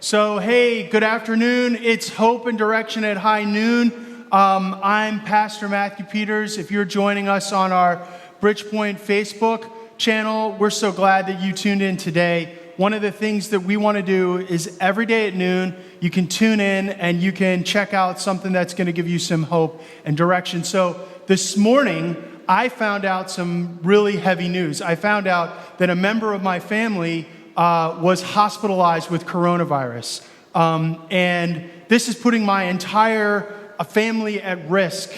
So, hey, good afternoon. It's Hope and Direction at high noon. I'm Pastor Matthew Peters. If you're joining us on our Bridgepoint Facebook channel, we're so glad that you tuned in today. One of the things that we want to do is every day at noon, you can tune in and you can check out something that's going to give you some hope and direction. So this morning, I found out some really heavy news. I found out that a member of my family was hospitalized with coronavirus. And this is putting my entire family at risk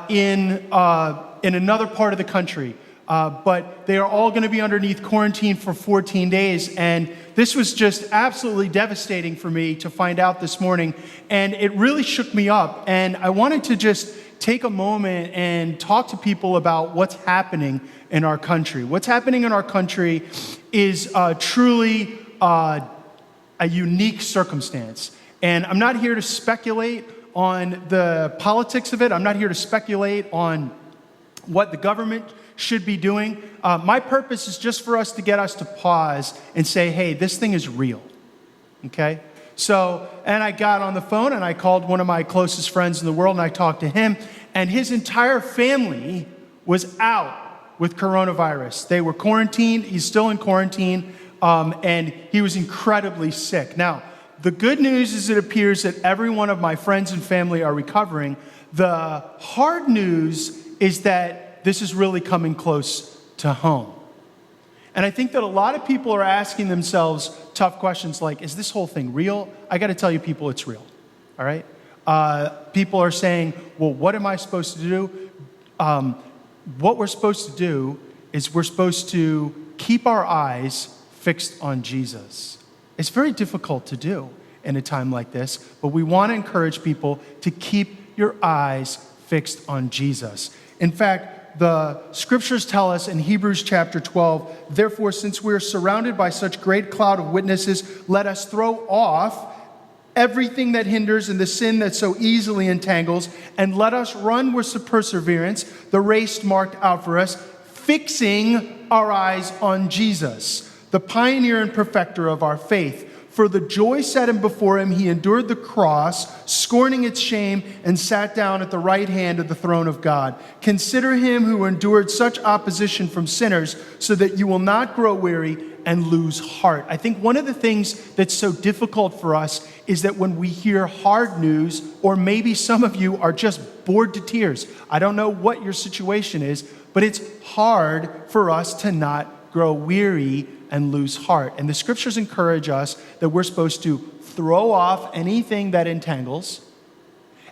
in another part of the country. But they are all going to be underneath quarantine for 14 days. And this was just absolutely devastating for me to find out this morning. And it really shook me up. And I wanted to just take a moment and talk to people about what's happening in our country. What's happening in our country is truly a unique circumstance. And I'm not here to speculate on the politics of it. I'm not here to speculate on what the government should be doing. My purpose is just for us to get us to pause and say, hey, this thing is real, okay? So, and I got on the phone and I called one of my closest friends in the world and I talked to him, and his entire family was out with coronavirus. They were quarantined. He's still in quarantine, and he was incredibly sick. Now, the good news is it appears that every one of my friends and family are recovering. The hard news is that this is really coming close to home. And I think that a lot of people are asking themselves tough questions like, is this whole thing real? I got to tell you people, it's real, all right? People are saying, well, what am I supposed to do? What we're supposed to do is we're supposed to keep our eyes fixed on Jesus. It's very difficult to do in a time like this, but we want to encourage people to keep your eyes fixed on Jesus. In fact, the scriptures tell us in Hebrews chapter 12, therefore, since we are surrounded by such great cloud of witnesses, let us throw off everything that hinders and the sin that so easily entangles, and let us run with perseverance the race marked out for us, fixing our eyes on Jesus, the pioneer and perfecter of our faith. For the joy set him before him, he endured the cross, scorning its shame, and sat down at the right hand of the throne of God. Consider him who endured such opposition from sinners, so that you will not grow weary and lose heart. I think one of the things that's so difficult for us is that when we hear hard news, or maybe some of you are just bored to tears. I don't know what your situation is, but it's hard for us to not grow weary and lose heart. And the scriptures encourage us that we're supposed to throw off anything that entangles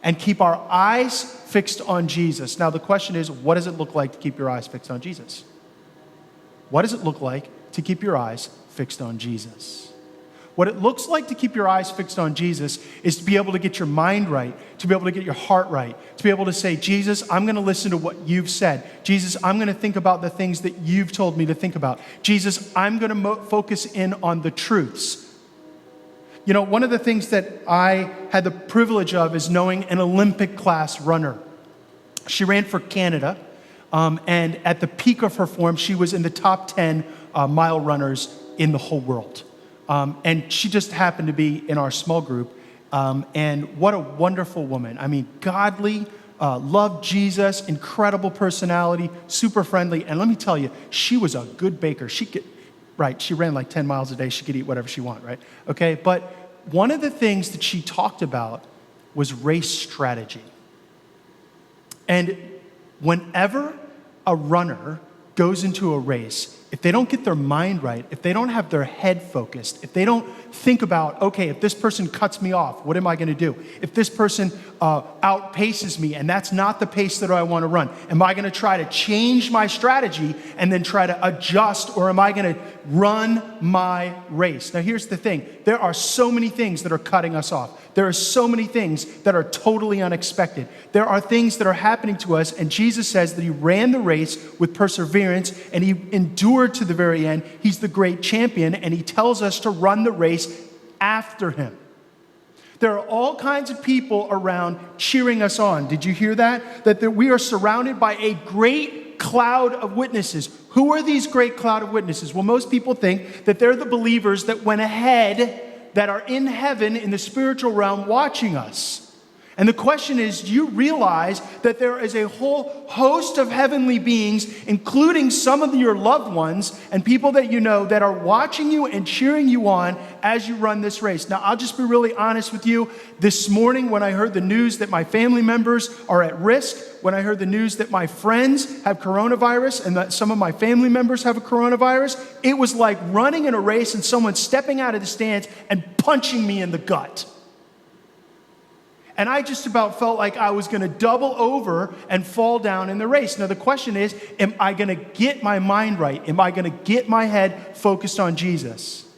and keep our eyes fixed on Jesus. Now, the question is, what does it look like to keep your eyes fixed on Jesus? What does it look like to keep your eyes fixed on Jesus? What it looks like to keep your eyes fixed on Jesus is to be able to get your mind right, to be able to get your heart right, to be able to say, Jesus, I'm going to listen to what you've said. Jesus, I'm going to think about the things that you've told me to think about. Jesus, I'm going to focus in on the truths. You know, one of the things that I had the privilege of is knowing an Olympic class runner. She ran for Canada, and at the peak of her form, she was in the top 10 mile runners in the whole world. And she just happened to be in our small group. And what a wonderful woman. I mean, godly, loved Jesus, incredible personality, super friendly. And let me tell you, she was a good baker. She ran like 10 miles a day. She could eat whatever she wanted, right? Okay, but one of the things that she talked about was race strategy. And whenever a runner goes into a race, if they don't get their mind right, if they don't have their head focused, if they don't think about, okay, if this person cuts me off, what am I going to do? If this person outpaces me and that's not the pace that I want to run, am I going to try to change my strategy and then try to adjust, or am I going to run my race? Now, here's the thing. There are so many things that are cutting us off. There are so many things that are totally unexpected. There are things that are happening to us, and Jesus says that he ran the race with perseverance and he endured to the very end. He's the great champion, and he tells us to run the race after him. There are all kinds of people around cheering us on. Did you hear that? That we are surrounded by a great cloud of witnesses. Who are these great cloud of witnesses? Well, most people think that they're the believers that went ahead that are in heaven in the spiritual realm watching us. And the question is, do you realize that there is a whole host of heavenly beings, including some of your loved ones and people that you know, that are watching you and cheering you on as you run this race? Now, I'll just be really honest with you. This morning, when I heard the news that my family members are at risk, when I heard the news that my friends have coronavirus and that some of my family members have a coronavirus, it was like running in a race and someone stepping out of the stands and punching me in the gut. And I just about felt like I was going to double over and fall down in the race. Now, the question is, am I going to get my mind right? Am I going to get my head focused on Jesus?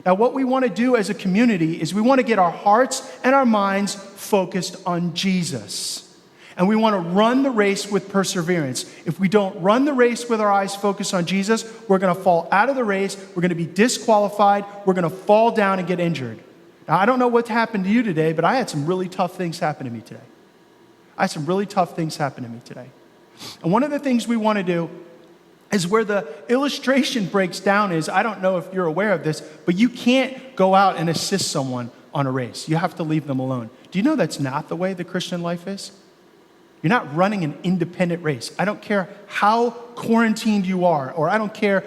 Now, what we want to do as a community is we want to get our hearts and our minds focused on Jesus. And we want to run the race with perseverance. If we don't run the race with our eyes focused on Jesus, we're going to fall out of the race. We're going to be disqualified. We're going to fall down and get injured. Now, I don't know what happened to you today, but I had some really tough things happen to me today. And one of the things we want to do is where the illustration breaks down is, I don't know if you're aware of this, but you can't go out and assist someone on a race. You have to leave them alone. Do you know that's not the way the Christian life is? You're not running an independent race. I don't care how quarantined you are, or I don't care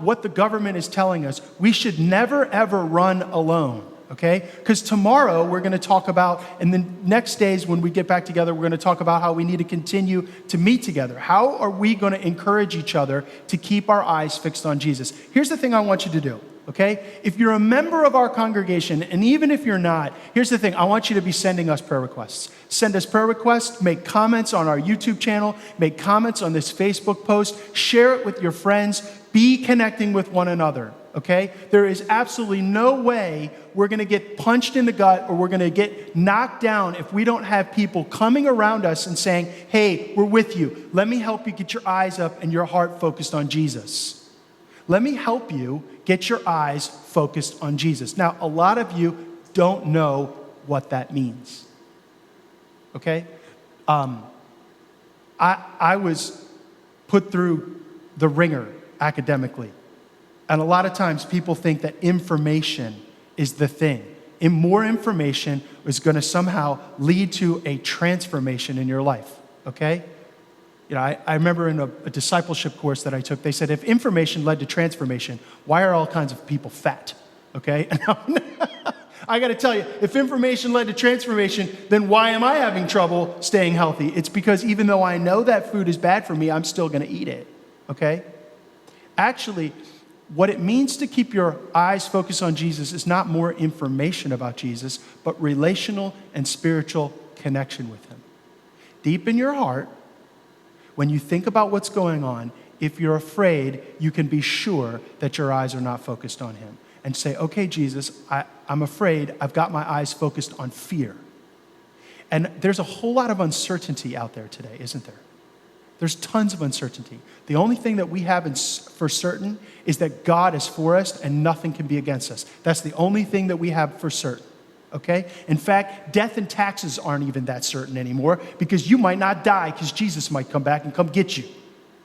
what the government is telling us. We should never, ever run alone. Okay? Because tomorrow we're going to talk about, and the next days when we get back together, we're going to talk about how we need to continue to meet together. How are we going to encourage each other to keep our eyes fixed on Jesus? Here's the thing I want you to do, okay? If you're a member of our congregation, and even if you're not, here's the thing. I want you to be sending us prayer requests. Send us prayer requests, make comments on our YouTube channel, make comments on this Facebook post, share it with your friends, be connecting with one another. Okay? There is absolutely no way we're going to get punched in the gut or we're going to get knocked down if we don't have people coming around us and saying, hey, we're with you. Let me help you get your eyes up and your heart focused on Jesus. Let me help you get your eyes focused on Jesus. Now, a lot of you don't know what that means. Okay? I was put through the ringer academically. And a lot of times people think that information is the thing. And more information is going to somehow lead to a transformation in your life, okay? You know, I remember in a discipleship course that I took, they said, if information led to transformation, why are all kinds of people fat, okay? I got to tell you, if information led to transformation, then why am I having trouble staying healthy? It's because even though I know that food is bad for me, I'm still going to eat it, okay? Actually, what it means to keep your eyes focused on Jesus is not more information about Jesus, but relational and spiritual connection with him. Deep in your heart, when you think about what's going on, if you're afraid, you can be sure that your eyes are not focused on him. And say, okay, Jesus, I'm afraid. I've got my eyes focused on fear. And there's a whole lot of uncertainty out there today, isn't there? There's tons of uncertainty. The only thing that we have for certain is that God is for us and nothing can be against us. That's the only thing that we have for certain, okay? In fact, death and taxes aren't even that certain anymore because you might not die because Jesus might come back and come get you,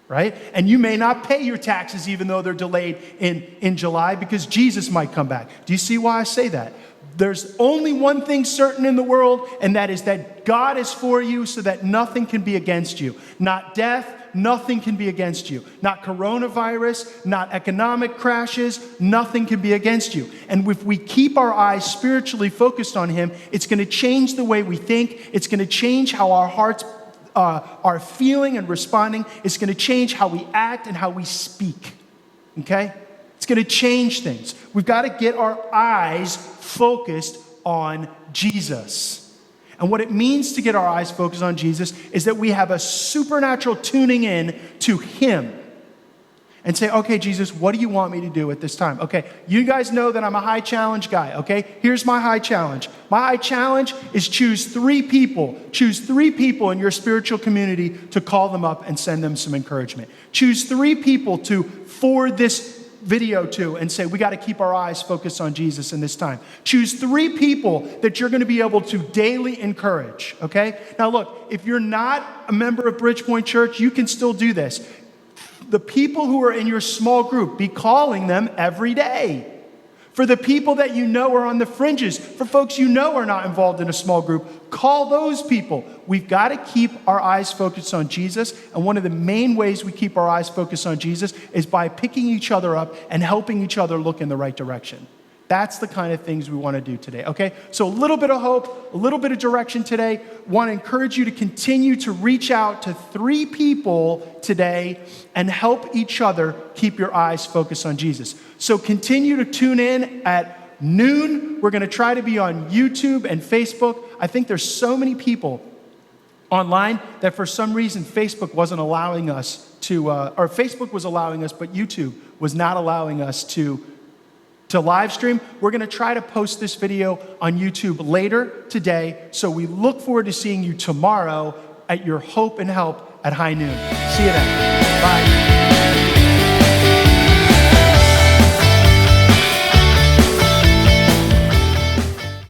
right? And you may not pay your taxes even though they're delayed in July because Jesus might come back. Do you see why I say that? There's only one thing certain in the world, and that is that God is for you so that nothing can be against you. Not death, nothing can be against you. Not coronavirus, not economic crashes, nothing can be against you. And if we keep our eyes spiritually focused on him, it's going to change the way we think. It's going to change how our hearts are feeling and responding. It's going to change how we act and how we speak. Okay? It's going to change things. We've got to get our eyes focused on Jesus. And what it means to get our eyes focused on Jesus is that we have a supernatural tuning in to him and say, okay, Jesus, what do you want me to do at this time? Okay, you guys know that I'm a high challenge guy, okay? Here's my high challenge. My high challenge is choose three people. Choose three people in your spiritual community to call them up and send them some encouragement. Choose three people to forward this video to and say, we got to keep our eyes focused on Jesus in this time. Choose three people that you're going to be able to daily encourage, okay? Now look, if you're not a member of Bridgepoint Church, you can still do this. The people who are in your small group, be calling them every day. For the people that you know are on the fringes, for folks you know are not involved in a small group, call those people. We've got to keep our eyes focused on Jesus. And one of the main ways we keep our eyes focused on Jesus is by picking each other up and helping each other look in the right direction. That's the kind of things we want to do today, okay? So a little bit of hope, a little bit of direction today. Want to encourage you to continue to reach out to 3 people today and help each other keep your eyes focused on Jesus. So continue to tune in at noon. We're going to try to be on YouTube and Facebook. I think there's so many people online that for some reason Facebook wasn't allowing us to, or Facebook was allowing us, but YouTube was not allowing us to live stream. We're going to try to post this video on YouTube later today. So we look forward to seeing you tomorrow at your Hope and Help at high noon. See you then. Bye.